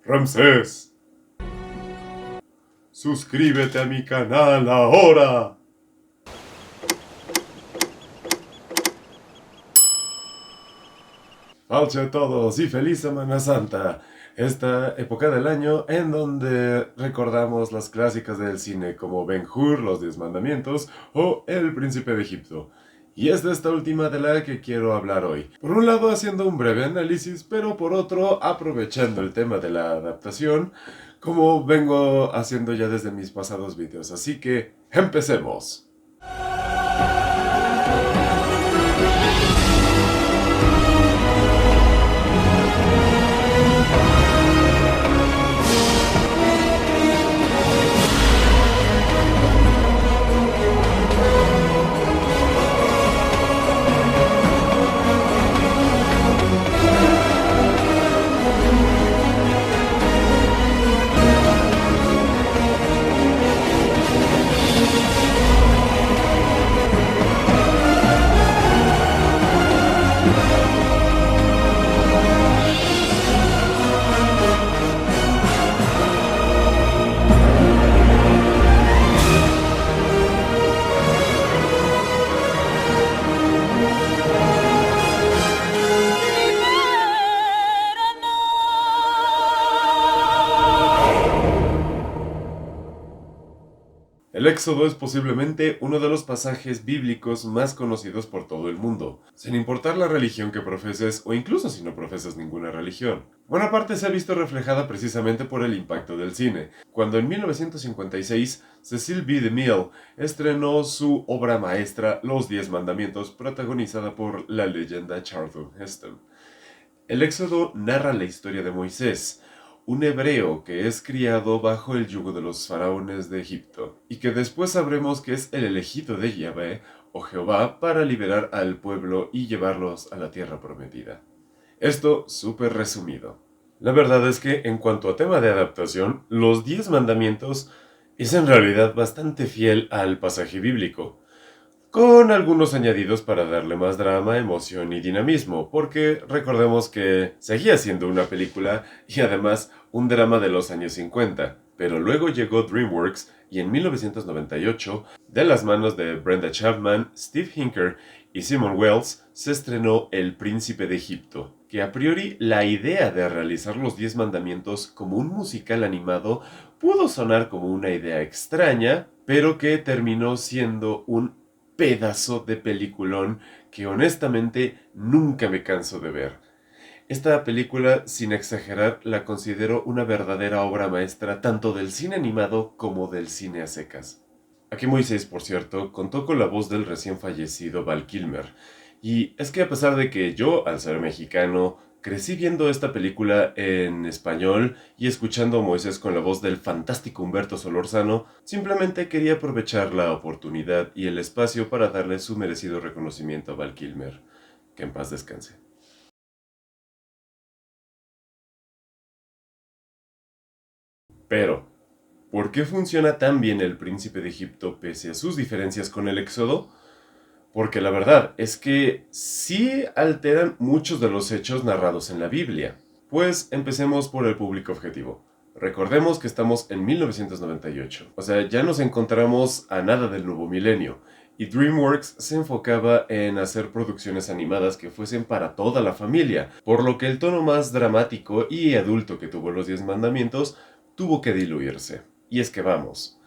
Ramsés, suscríbete a mi canal ahora. Falche a todos y feliz Semana Santa, esta época del año en donde recordamos las clásicas del cine como Ben-Hur, Los Diez Mandamientos o El Príncipe de Egipto. Y es de esta última de la que quiero hablar hoy. Por un lado haciendo un breve análisis, pero por otro aprovechando el tema de la adaptación, como vengo haciendo ya desde mis pasados vídeos. Así que, ¡empecemos! El Éxodo es posiblemente uno de los pasajes bíblicos más conocidos por todo el mundo, sin importar la religión que profeses o incluso si no profesas ninguna religión. Buena parte se ha visto reflejada precisamente por el impacto del cine, cuando en 1956 Cecil B. DeMille estrenó su obra maestra Los Diez Mandamientos, protagonizada por la leyenda Charlton Heston. El Éxodo narra la historia de Moisés, un hebreo que es criado bajo el yugo de los faraones de Egipto, y que después sabremos que es el elegido de Yahvé o Jehová para liberar al pueblo y llevarlos a la tierra prometida. Esto súper resumido. La verdad es que en cuanto a tema de adaptación, los 10 mandamientos es en realidad bastante fiel al pasaje bíblico, con algunos añadidos para darle más drama, emoción y dinamismo, porque recordemos que seguía siendo una película y además un drama de los años 50, pero luego llegó DreamWorks y en 1998, de las manos de Brenda Chapman, Steve Hinker y Simon Wells, se estrenó El Príncipe de Egipto, que a priori la idea de realizar los 10 mandamientos como un musical animado pudo sonar como una idea extraña, pero que terminó siendo un pedazo de peliculón que honestamente nunca me canso de ver. Esta película, sin exagerar, la considero una verdadera obra maestra tanto del cine animado como del cine a secas. Aquí Moisés, por cierto, contó con la voz del recién fallecido Val Kilmer. Y es que a pesar de que yo, al ser mexicano, crecí viendo esta película en español y escuchando a Moisés con la voz del fantástico Humberto Solórzano, simplemente quería aprovechar la oportunidad y el espacio para darle su merecido reconocimiento a Val Kilmer. Que en paz descanse. Pero, ¿por qué funciona tan bien El Príncipe de Egipto pese a sus diferencias con el Éxodo? Porque la verdad es que sí alteran muchos de los hechos narrados en la Biblia. Pues empecemos por el público objetivo. Recordemos que estamos en 1998, o sea, ya nos encontramos a nada del nuevo milenio, y DreamWorks se enfocaba en hacer producciones animadas que fuesen para toda la familia, por lo que el tono más dramático y adulto que tuvo Los Diez Mandamientos tuvo que diluirse. Y es que vamos,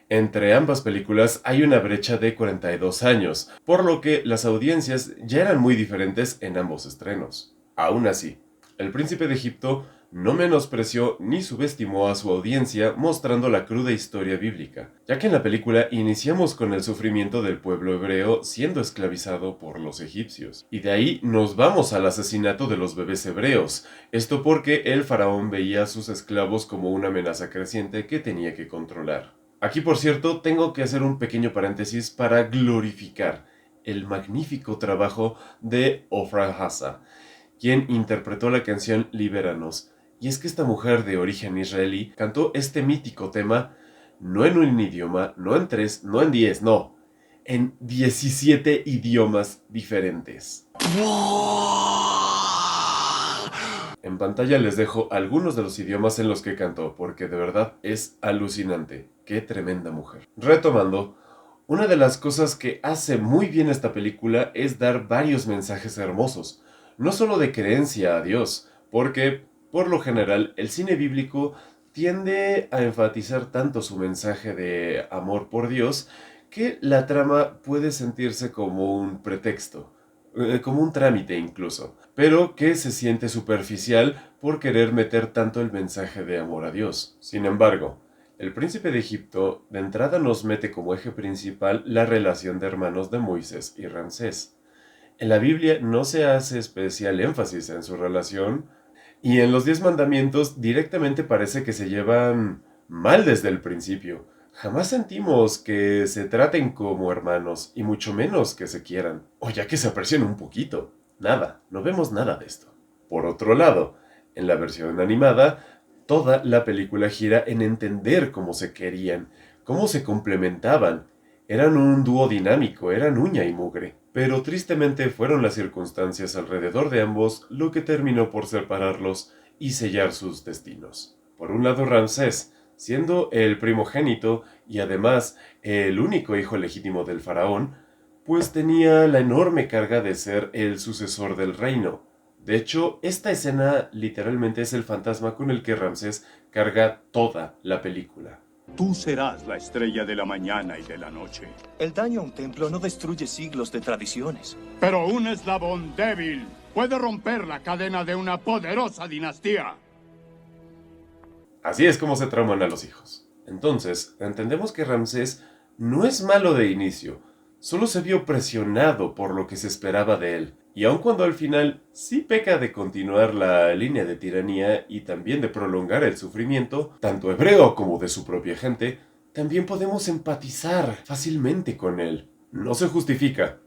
entre ambas películas hay una brecha de 42 años, por lo que las audiencias ya eran muy diferentes en ambos estrenos. Aún así, El Príncipe de Egipto no menospreció ni subestimó a su audiencia mostrando la cruda historia bíblica, ya que en la película iniciamos con el sufrimiento del pueblo hebreo siendo esclavizado por los egipcios. Y de ahí nos vamos al asesinato de los bebés hebreos, esto porque el faraón veía a sus esclavos como una amenaza creciente que tenía que controlar. Aquí, por cierto, tengo que hacer un pequeño paréntesis para glorificar el magnífico trabajo de Ofra Hassa, quien interpretó la canción Libéranos. Y es que esta mujer de origen israelí cantó este mítico tema no en un idioma, no en 3, no en 10, no, en 17 idiomas diferentes. En pantalla les dejo algunos de los idiomas en los que cantó, porque de verdad es alucinante. ¡Qué tremenda mujer! Retomando, una de las cosas que hace muy bien esta película es dar varios mensajes hermosos, no solo de creencia a Dios, porque, por lo general, el cine bíblico tiende a enfatizar tanto su mensaje de amor por Dios que la trama puede sentirse como un pretexto, como un trámite incluso, pero que se siente superficial por querer meter tanto el mensaje de amor a Dios. Sin embargo, el príncipe de Egipto de entrada nos mete como eje principal la relación de hermanos de Moisés y Ramsés. En la Biblia no se hace especial énfasis en su relación, y en los 10 mandamientos directamente parece que se llevan mal desde el principio. Jamás sentimos que se traten como hermanos, y mucho menos que se quieran, o ya que se aprecien un poquito. Nada, no vemos nada de esto. Por otro lado, en la versión animada, toda la película gira en entender cómo se querían, cómo se complementaban. Eran un dúo dinámico, eran uña y mugre. Pero tristemente fueron las circunstancias alrededor de ambos lo que terminó por separarlos y sellar sus destinos. Por un lado, Ramsés, siendo el primogénito y además el único hijo legítimo del faraón, pues tenía la enorme carga de ser el sucesor del reino. De hecho, esta escena literalmente es el fantasma con el que Ramsés carga toda la película. Tú serás la estrella de la mañana y de la noche. El daño a un templo no destruye siglos de tradiciones. Pero un eslabón débil puede romper la cadena de una poderosa dinastía. Así es como se trauman a los hijos. Entonces, entendemos que Ramsés no es malo de inicio, solo se vio presionado por lo que se esperaba de él. Y aun cuando al final sí peca de continuar la línea de tiranía y también de prolongar el sufrimiento, tanto hebreo como de su propia gente, también podemos empatizar fácilmente con él. No se justifica,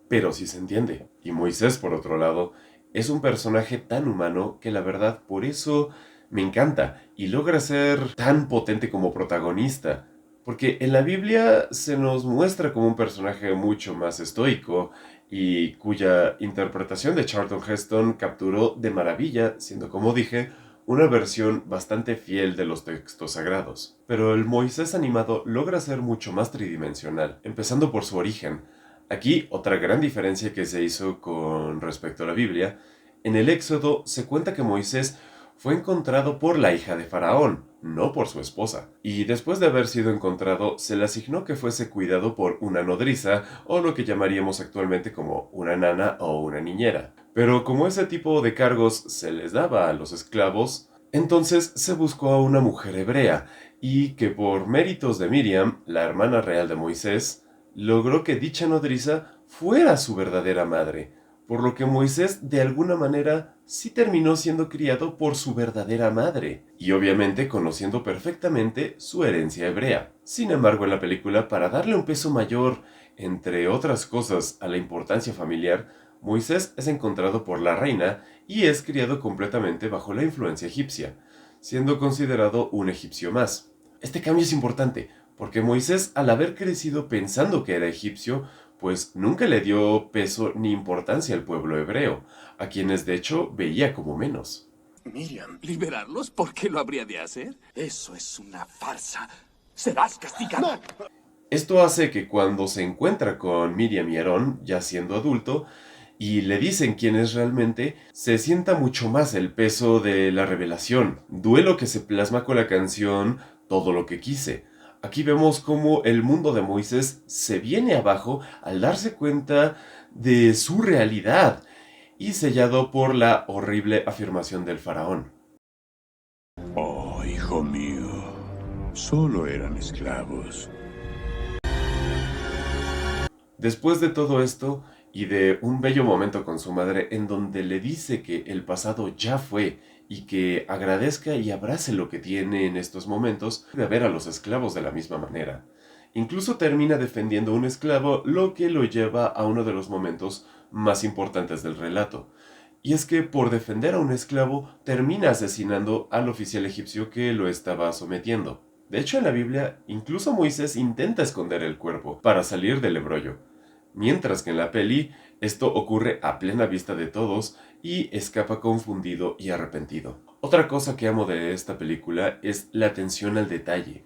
pero sí se entiende. Y Moisés, por otro lado, es un personaje tan humano que la verdad por eso me encanta y logra ser tan potente como protagonista. Porque en la Biblia se nos muestra como un personaje mucho más estoico y cuya interpretación de Charlton Heston capturó de maravilla, siendo como dije, una versión bastante fiel de los textos sagrados. Pero el Moisés animado logra ser mucho más tridimensional, empezando por su origen. Aquí, otra gran diferencia que se hizo con respecto a la Biblia, en el Éxodo se cuenta que Moisés fue encontrado por la hija de Faraón, no por su esposa, y después de haber sido encontrado se le asignó que fuese cuidado por una nodriza, o lo que llamaríamos actualmente como una nana o una niñera. Pero como ese tipo de cargos se les daba a los esclavos, entonces se buscó a una mujer hebrea, y que por méritos de Miriam, la hermana real de Moisés, logró que dicha nodriza fuera su verdadera madre, por lo que Moisés de alguna manera sí terminó siendo criado por su verdadera madre, y obviamente conociendo perfectamente su herencia hebrea. Sin embargo, en la película, para darle un peso mayor, entre otras cosas, a la importancia familiar, Moisés es encontrado por la reina y es criado completamente bajo la influencia egipcia, siendo considerado un egipcio más. Este cambio es importante, porque Moisés, al haber crecido pensando que era egipcio, pues nunca le dio peso ni importancia al pueblo hebreo, a quienes de hecho veía como menos. Miriam, ¿Liberarlos? ¿Por qué lo habría de hacer? eso es una farsa. Serás castigada. Esto hace que cuando se encuentra con Miriam y Aarón, ya siendo adulto, y le dicen quién es realmente, se sienta mucho más el peso de la revelación, duelo que se plasma con la canción Todo lo que quise. Aquí vemos cómo el mundo de Moisés se viene abajo al darse cuenta de su realidad y sellado por la horrible afirmación del faraón. Oh, hijo mío, solo eran esclavos. Después de todo esto y de un bello momento con su madre en donde le dice que el pasado ya fue y que agradezca y abrace lo que tiene en estos momentos de ver a los esclavos de la misma manera. Incluso termina defendiendo a un esclavo, lo que lo lleva a uno de los momentos más importantes del relato. Y es que por defender a un esclavo termina asesinando al oficial egipcio que lo estaba sometiendo. De hecho, en la Biblia, incluso Moisés intenta esconder el cuerpo para salir del embrollo. Mientras que en la peli, esto ocurre a plena vista de todos y escapa confundido y arrepentido. Otra cosa que amo de esta película es la atención al detalle,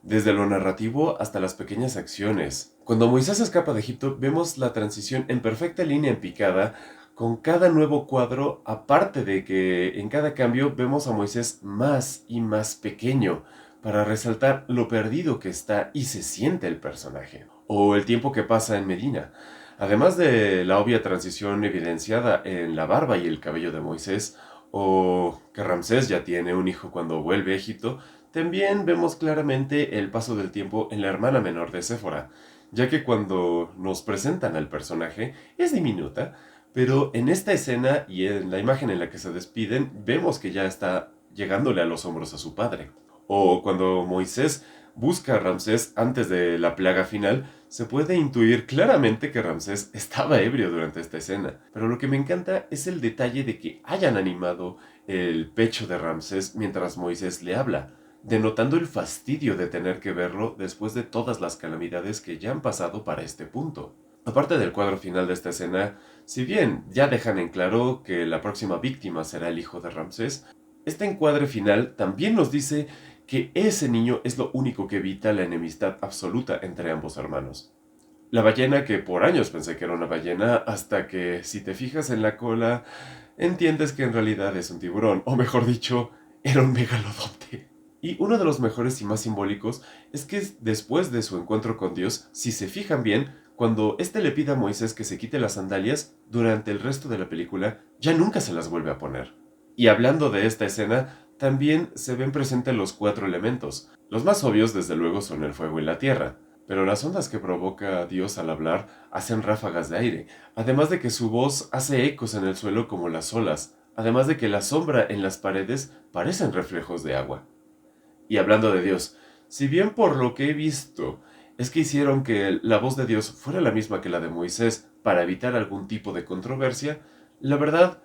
desde lo narrativo hasta las pequeñas acciones. Cuando Moisés escapa de Egipto, vemos la transición en perfecta línea en picada, con cada nuevo cuadro, aparte de que en cada cambio vemos a Moisés más y más pequeño, para resaltar lo perdido que está y se siente el personaje, o el tiempo que pasa en Medina. Además de la obvia transición evidenciada en la barba y el cabello de Moisés, o que Ramsés ya tiene un hijo cuando vuelve a Egipto, también vemos claramente el paso del tiempo en la hermana menor de Séfora, ya que cuando nos presentan al personaje es diminuta, pero en esta escena y en la imagen en la que se despiden vemos que ya está llegándole a los hombros a su padre. O cuando Moisés busca a Ramsés antes de la plaga final, se puede intuir claramente que Ramsés estaba ebrio durante esta escena. Pero lo que me encanta es el detalle de que hayan animado el pecho de Ramsés mientras Moisés le habla, denotando el fastidio de tener que verlo después de todas las calamidades que ya han pasado para este punto. Aparte del cuadro final de esta escena, si bien ya dejan en claro que la próxima víctima será el hijo de Ramsés, este encuadre final también nos dice que ese niño es lo único que evita la enemistad absoluta entre ambos hermanos. La ballena, que por años pensé que era una ballena, hasta que, si te fijas en la cola, entiendes que en realidad es un tiburón, o mejor dicho, era un megalodonte. Y uno de los mejores y más simbólicos es que después de su encuentro con Dios, si se fijan bien, cuando éste le pide a Moisés que se quite las sandalias, durante el resto de la película ya nunca se las vuelve a poner. Y hablando de esta escena, también se ven presentes los 4 elementos. Los más obvios, desde luego, son el fuego y la tierra, pero las ondas que provoca Dios al hablar hacen ráfagas de aire, además de que su voz hace ecos en el suelo como las olas, además de que la sombra en las paredes parecen reflejos de agua. Y hablando de Dios, si bien por lo que he visto es que hicieron que la voz de Dios fuera la misma que la de Moisés para evitar algún tipo de controversia, la verdad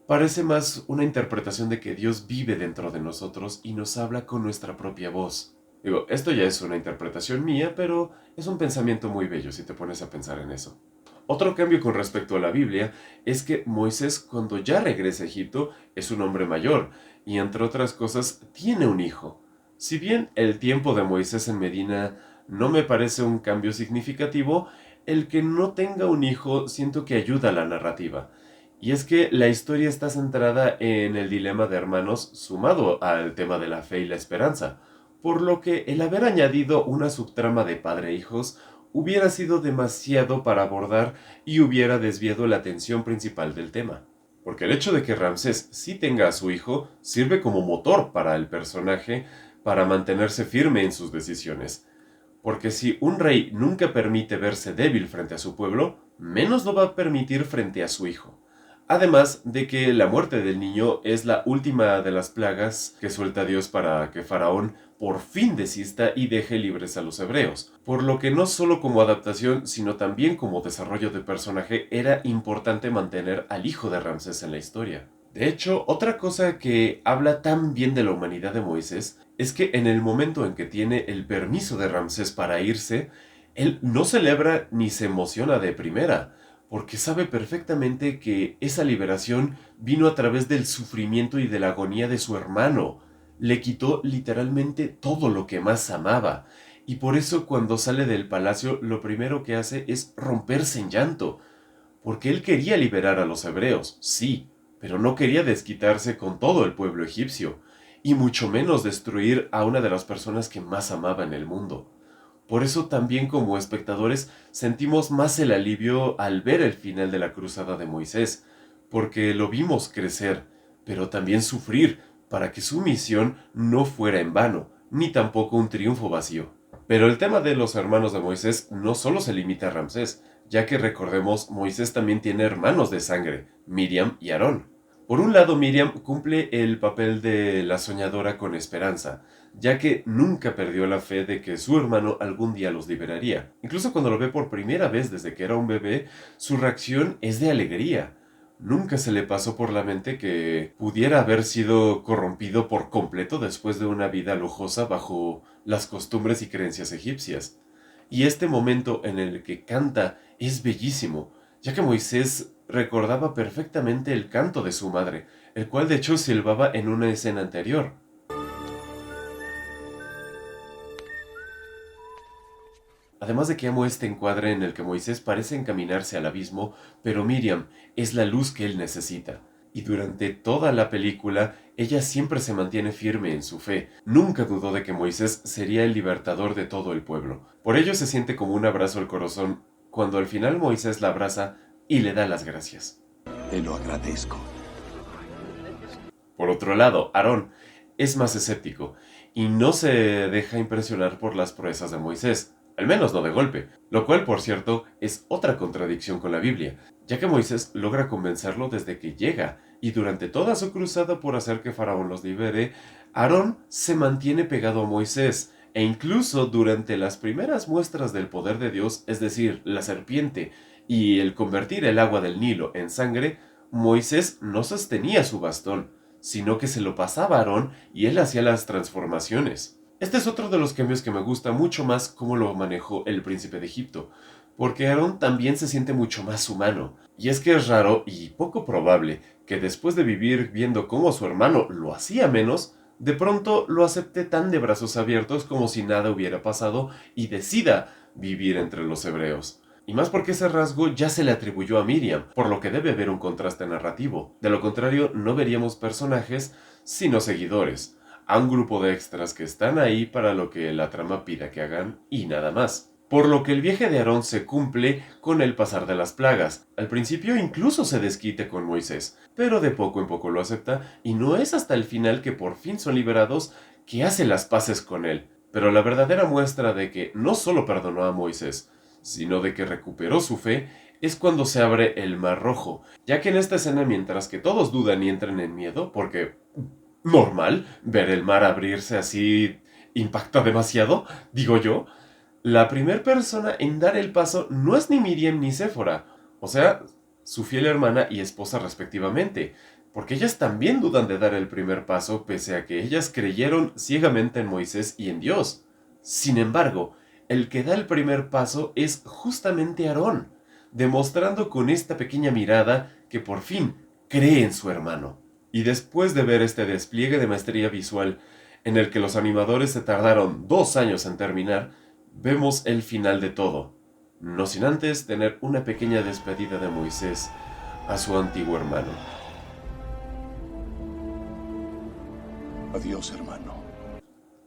parece más una interpretación de que Dios vive dentro de nosotros y nos habla con nuestra propia voz. Digo, esto ya es una interpretación mía, pero es un pensamiento muy bello si te pones a pensar en eso. Otro cambio con respecto a la Biblia es que Moisés, cuando ya regresa a Egipto, es un hombre mayor y, entre otras cosas, tiene un hijo. Si bien el tiempo de Moisés en Medina no me parece un cambio significativo, el que no tenga un hijo siento que ayuda a la narrativa. Y es que la historia está centrada en el dilema de hermanos sumado al tema de la fe y la esperanza, por lo que el haber añadido una subtrama de padre e hijos hubiera sido demasiado para abordar y hubiera desviado la atención principal del tema. Porque el hecho de que Ramsés sí tenga a su hijo sirve como motor para el personaje para mantenerse firme en sus decisiones. Porque si un rey nunca permite verse débil frente a su pueblo, menos lo va a permitir frente a su hijo. Además de que la muerte del niño es la última de las plagas que suelta Dios para que Faraón por fin desista y deje libres a los hebreos, por lo que no solo como adaptación, sino también como desarrollo de personaje era importante mantener al hijo de Ramsés en la historia. De hecho, otra cosa que habla tan bien de la humanidad de Moisés es que en el momento en que tiene el permiso de Ramsés para irse, él no celebra ni se emociona de primera, porque sabe perfectamente que esa liberación vino a través del sufrimiento y de la agonía de su hermano. Le quitó literalmente todo lo que más amaba, y por eso cuando sale del palacio lo primero que hace es romperse en llanto, porque él quería liberar a los hebreos, sí, pero no quería desquitarse con todo el pueblo egipcio, y mucho menos destruir a una de las personas que más amaba en el mundo. Por eso también como espectadores sentimos más el alivio al ver el final de la cruzada de Moisés, porque lo vimos crecer, pero también sufrir para que su misión no fuera en vano, ni tampoco un triunfo vacío. Pero el tema de los hermanos de Moisés no solo se limita a Ramsés, ya que recordemos, Moisés también tiene hermanos de sangre, Miriam y Aarón. Por un lado, Miriam cumple el papel de la soñadora con esperanza, ya que nunca perdió la fe de que su hermano algún día los liberaría. Incluso cuando lo ve por primera vez desde que era un bebé, su reacción es de alegría. Nunca se le pasó por la mente que pudiera haber sido corrompido por completo después de una vida lujosa bajo las costumbres y creencias egipcias. Y este momento en el que canta es bellísimo, ya que Moisés recordaba perfectamente el canto de su madre, el cual de hecho silbaba en una escena anterior. Además de que amo este encuadre en el que Moisés parece encaminarse al abismo, pero Miriam es la luz que él necesita. Y durante toda la película, ella siempre se mantiene firme en su fe. Nunca dudó de que Moisés sería el libertador de todo el pueblo. Por ello se siente como un abrazo al corazón cuando al final Moisés la abraza y le da las gracias. Te lo agradezco. Por otro lado, Aarón es más escéptico y no se deja impresionar por las proezas de Moisés, al menos no de golpe, lo cual, por cierto, es otra contradicción con la Biblia, ya que Moisés logra convencerlo desde que llega, y durante toda su cruzada por hacer que Faraón los libere, Aarón se mantiene pegado a Moisés, e incluso durante las primeras muestras del poder de Dios, es decir, la serpiente y el convertir el agua del Nilo en sangre, Moisés no sostenía su bastón, sino que se lo pasaba a Aarón y él hacía las transformaciones. Este es otro de los cambios que me gusta mucho más cómo lo manejó el príncipe de Egipto, porque Aarón también se siente mucho más humano. Y es que es raro y poco probable que después de vivir viendo cómo su hermano lo hacía menos, de pronto lo acepte tan de brazos abiertos como si nada hubiera pasado y decida vivir entre los hebreos. Y más porque ese rasgo ya se le atribuyó a Miriam, por lo que debe haber un contraste narrativo. De lo contrario, no veríamos personajes, sino seguidores, a un grupo de extras que están ahí para lo que la trama pida que hagan y nada más. Por lo que el viaje de Aarón se cumple con el pasar de las plagas. Al principio incluso se desquite con Moisés, pero de poco en poco lo acepta y no es hasta el final que por fin son liberados que hace las paces con él. Pero la verdadera muestra de que no solo perdonó a Moisés, sino de que recuperó su fe, es cuando se abre el Mar Rojo, ya que en esta escena mientras que todos dudan y entran en miedo, porque normal, ver el mar abrirse así impacta demasiado, digo yo, la primera persona en dar el paso no es ni Miriam ni Séfora, o sea, su fiel hermana y esposa respectivamente, porque ellas también dudan de dar el primer paso pese a que ellas creyeron ciegamente en Moisés y en Dios. Sin embargo, el que da el primer paso es justamente Aarón, demostrando con esta pequeña mirada que por fin cree en su hermano. Y después de ver este despliegue de maestría visual, en el que los animadores se tardaron 2 años en terminar, vemos el final de todo, no sin antes tener una pequeña despedida de Moisés a su antiguo hermano. Adiós, hermano.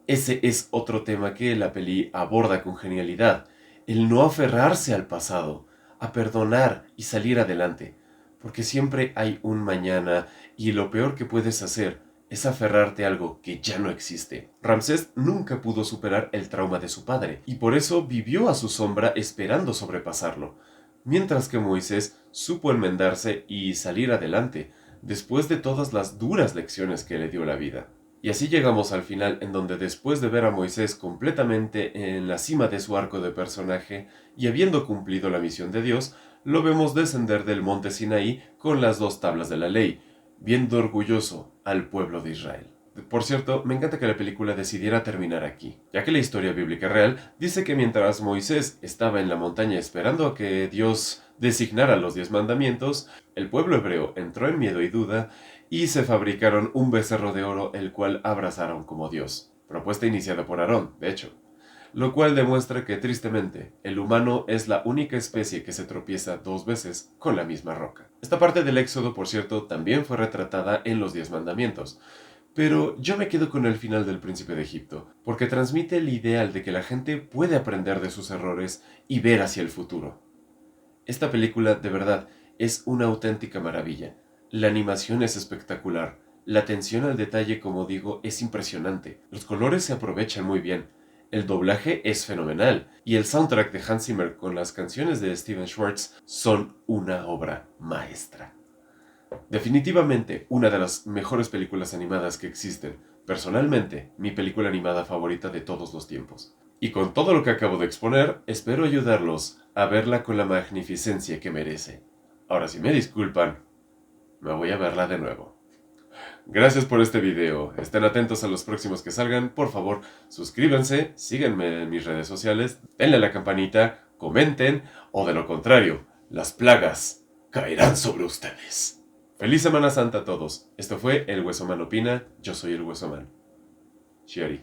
Ese es otro tema que la peli aborda con genialidad, el no aferrarse al pasado, a perdonar y salir adelante, porque siempre hay un mañana y lo peor que puedes hacer es aferrarte a algo que ya no existe. Ramsés nunca pudo superar el trauma de su padre y por eso vivió a su sombra esperando sobrepasarlo, mientras que Moisés supo enmendarse y salir adelante después de todas las duras lecciones que le dio la vida. Y así llegamos al final en donde después de ver a Moisés completamente en la cima de su arco de personaje y habiendo cumplido la misión de Dios, lo vemos descender del monte Sinaí con las 2 tablas de la ley, viendo orgulloso al pueblo de Israel. Por cierto, me encanta que la película decidiera terminar aquí, ya que la historia bíblica real dice que mientras Moisés estaba en la montaña esperando a que Dios designara los 10 mandamientos, el pueblo hebreo entró en miedo y duda y se fabricaron un becerro de oro el cual abrazaron como Dios, propuesta iniciada por Aarón, de hecho, lo cual demuestra que tristemente el humano es la única especie que se tropieza 2 veces con la misma roca. Esta parte del Éxodo, por cierto, también fue retratada en los 10 mandamientos, pero yo me quedo con el final del Príncipe de Egipto, porque transmite el ideal de que la gente puede aprender de sus errores y ver hacia el futuro. Esta película, de verdad, es una auténtica maravilla. La animación es espectacular, la atención al detalle, como digo, es impresionante, los colores se aprovechan muy bien, el doblaje es fenomenal, y el soundtrack de Hans Zimmer con las canciones de Steven Schwartz son una obra maestra. Definitivamente una de las mejores películas animadas que existen, personalmente mi película animada favorita de todos los tiempos. Y con todo lo que acabo de exponer, espero ayudarlos a verla con la magnificencia que merece. Ahora si me disculpan, me voy a verla de nuevo. Gracias por este video, estén atentos a los próximos que salgan, por favor suscríbanse, síganme en mis redes sociales, denle a la campanita, comenten o de lo contrario, las plagas caerán sobre ustedes. Feliz Semana Santa a todos. Esto fue El Huesoman Opina. Yo soy El Huesoman. Shiori.